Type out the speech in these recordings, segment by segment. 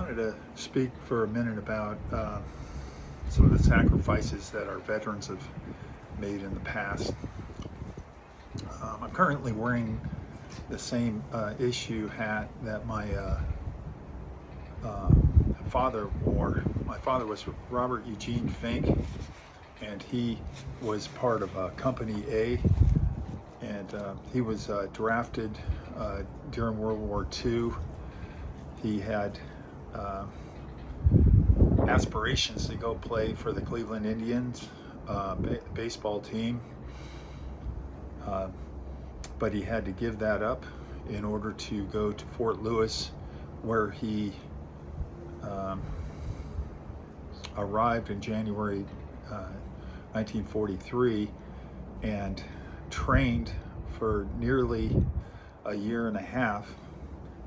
wanted to speak for a minute about some of the sacrifices that our veterans have made in the past. I'm currently wearing the same issue hat that my father wore. My father was Robert Eugene Fink, and he was part of Company A, and he was drafted during World War II. He had aspirations to go play for the Cleveland Indians baseball team, but he had to give that up in order to go to Fort Lewis, where he arrived in January 1943 and trained for nearly a year and a half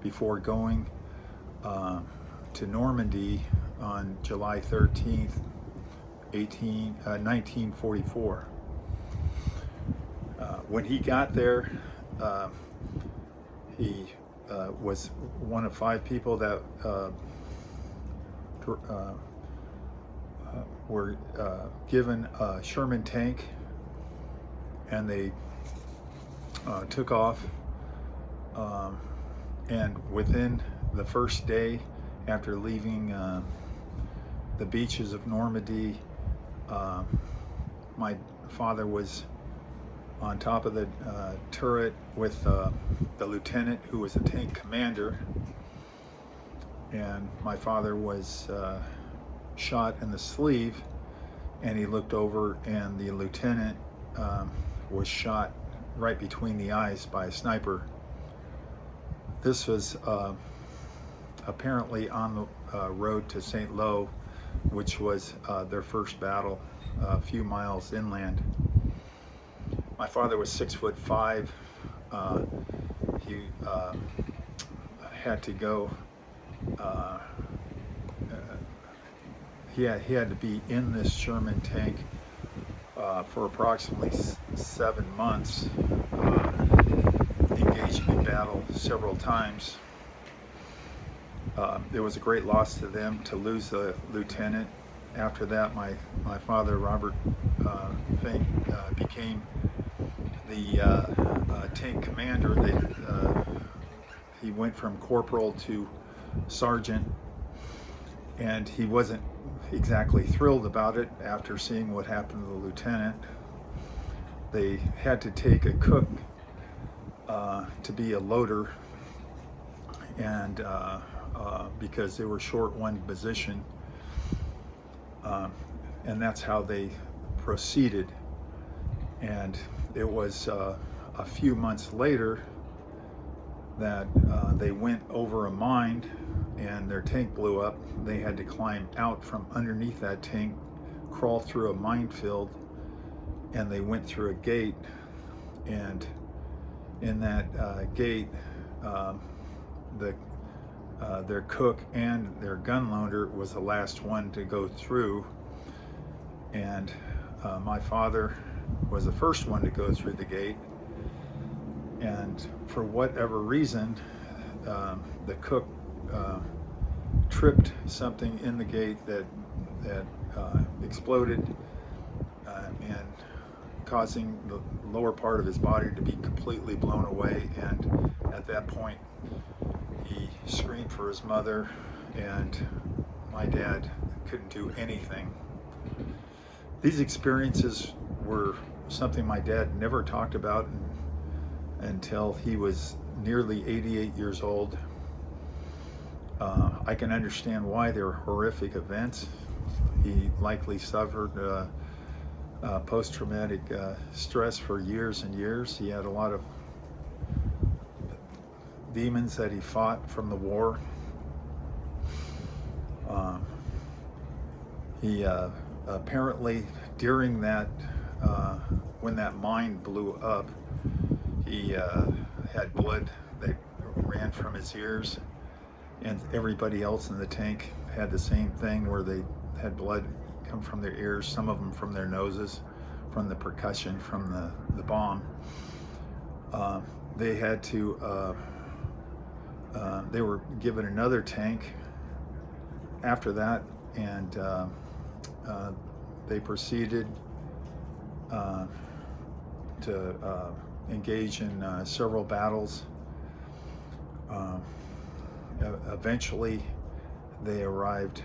before going to Normandy on July 13th, 1944. When he got there, he was one of 5 people that were given a Sherman tank, and they took off, and within the first day after leaving the beaches of Normandy, my father was on top of the turret with the lieutenant who was a tank commander, and my father was shot in the sleeve, and he looked over and the lieutenant was shot right between the eyes by a sniper. This was apparently on the road to St. Lo, which was their first battle a few miles inland. My father was 6'5". He had to go. He had to be in this Sherman tank for approximately 7 months, engaging in battle several times. It was a great loss to them to lose the lieutenant. After that, my father, Robert Fink, became the tank commander. He went from corporal to sergeant, and he wasn't exactly thrilled about it after seeing what happened to the lieutenant. They had to take a cook to be a loader, and because they were short one position, and that's how they proceeded. And it was a few months later that they went over a mine and their tank blew up. They had to climb out from underneath that tank, crawl through a minefield, and they went through a gate, and in that gate their cook and their gun loader was the last one to go through, and my father was the first one to go through the gate. And for whatever reason, the cook tripped something in the gate that exploded, and causing the lower part of his body to be completely blown away. And at that point, he screamed for his mother, and my dad couldn't do anything. These experiences were something my dad never talked about until he was nearly 88 years old. I can understand why they're horrific events. He likely suffered post-traumatic stress for years and years. He had a lot of demons that he fought from the war. He apparently, during that, when that mine blew up, he had blood that ran from his ears, and everybody else in the tank had the same thing, where they had blood come from their ears, some of them from their noses, from the percussion from the bomb. They had to, they were given another tank after that, and they proceeded to engage in several battles. Eventually, they arrived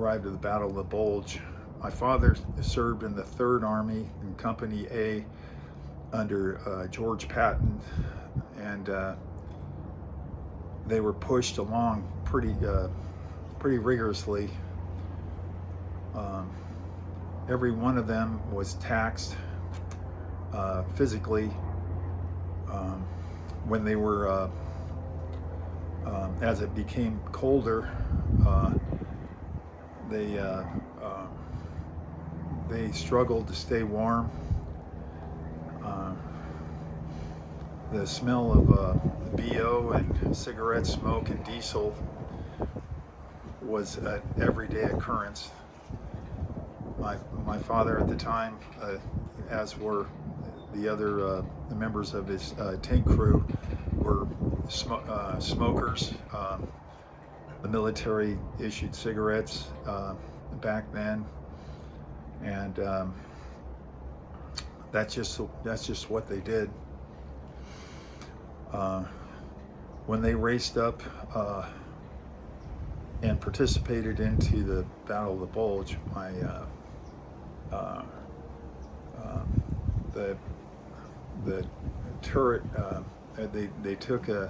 at the Battle of the Bulge. My father served in the 3rd Army in Company A under George Patton, and they were pushed along pretty rigorously. Every one of them was taxed physically when they were, as it became colder, they struggled to stay warm. The smell of BO and cigarette smoke and diesel was an everyday occurrence. My father at the time, as were the other the members of his tank crew, were smokers. The military issued cigarettes back then, and that's just what they did. When they raced up and participated into the Battle of the Bulge, the turret, they took an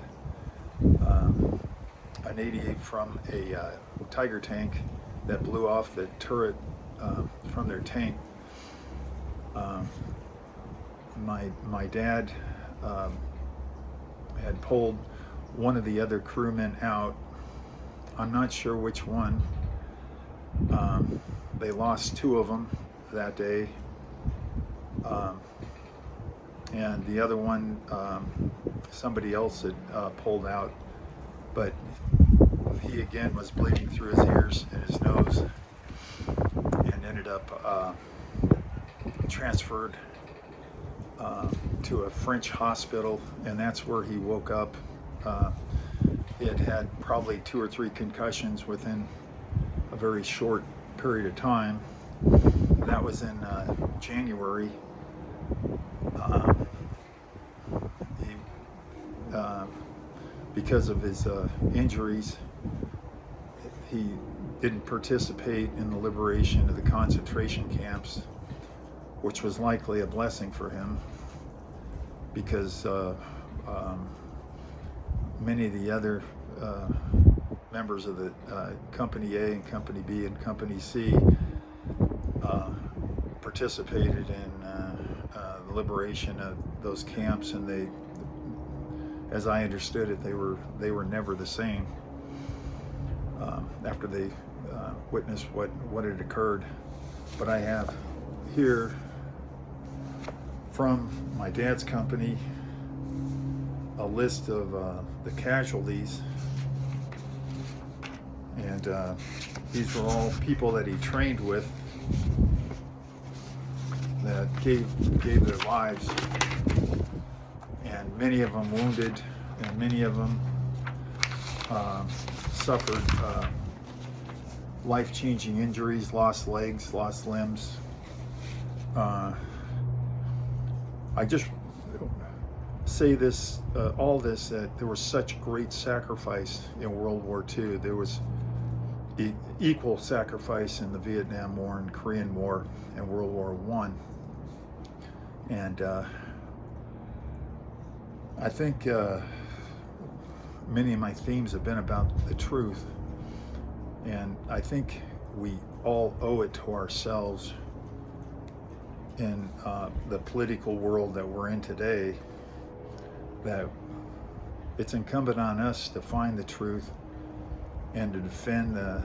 88 from a Tiger tank that blew off the turret from their tank. My dad had pulled one of the other crewmen out. I'm not sure which one. They lost 2 of them that day, and the other one somebody else had pulled out, but he again was bleeding through his ears and his nose, and ended up transferred to a French hospital, and that's where he woke up. He had probably 2 or 3 concussions within a very short period of time. That was in January. Because of his injuries, he didn't participate in the liberation of the concentration camps, which was likely a blessing for him, because many of the other members of the Company A and Company B and Company C participated in the liberation of those camps, and they, as I understood it, they were never the same after they witnessed what had occurred. But I have here from my dad's company a list of the casualties, and these were all people that he trained with that gave their lives, and many of them wounded, and many of them suffered life-changing injuries, lost legs, lost limbs. I just say this, all this, that there was such great sacrifice in World War II. There was equal sacrifice in the Vietnam War and Korean War and World War I. And I think many of my themes have been about the truth, and I think we all owe it to ourselves in the political world that we're in today, that it's incumbent on us to find the truth and to defend the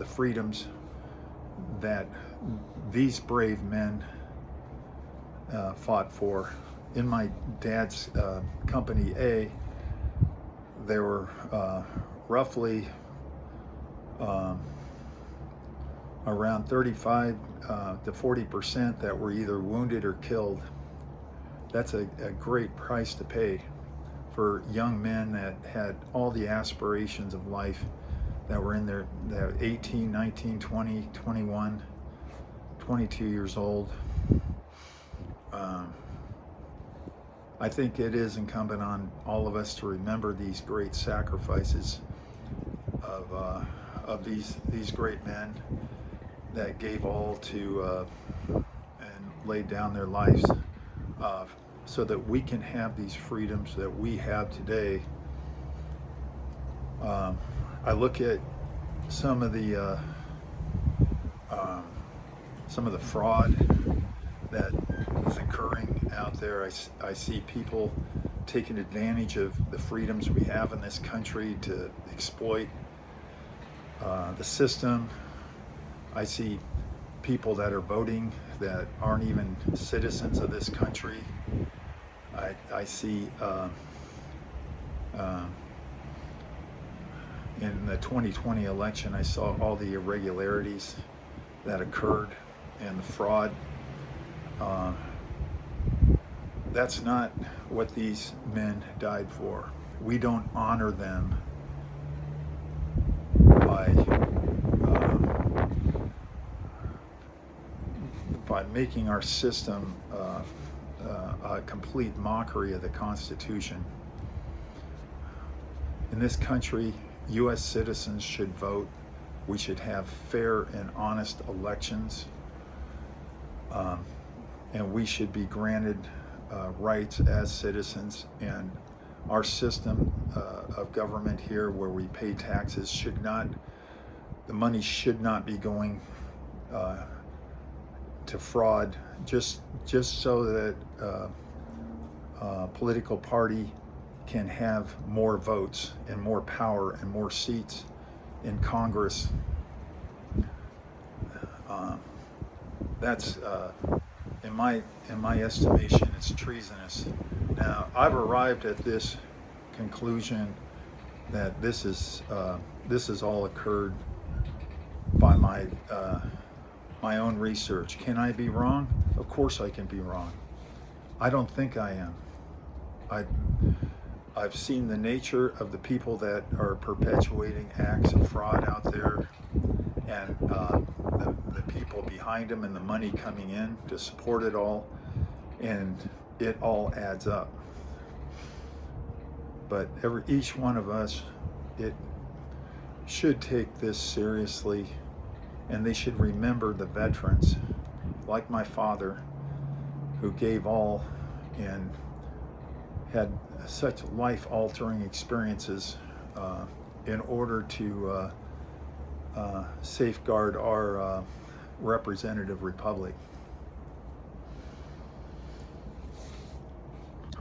freedoms that these brave men fought for. In my dad's Company A, there were roughly around 35 to 40% that were either wounded or killed. That's a great price to pay for young men that had all the aspirations of life, that were in their 18, 19, 20, 21, 22 years old. I think it is incumbent on all of us to remember these great sacrifices of these great men that gave all to and laid down their lives so that we can have these freedoms that we have today. I look at some of the fraud that is occurring out there. I see people taking advantage of the freedoms we have in this country to exploit the system. I see people that are voting that aren't even citizens of this country. I see in the 2020 election, I saw all the irregularities that occurred and the fraud. That's not what these men died for. We don't honor them by making our system a complete mockery of the Constitution. In this country, U.S. citizens should vote. We should have fair and honest elections, and we should be granted rights as citizens. And our system of government here, where we pay taxes, the money should not be going to fraud just so that a political party can have more votes and more power and more seats in Congress. That's in my estimation, it's treasonous. Now, I've arrived at this conclusion that this is all occurred by my own research. Can I be wrong? Of course I can be wrong. I don't think I am. I've seen the nature of the people that are perpetuating acts of fraud out there, and the people behind them, and the money coming in to support it all, and it all adds up. But each one of us, it should take this seriously, and they should remember the veterans, like my father, who gave all and had such life-altering experiences in order to safeguard our representative republic.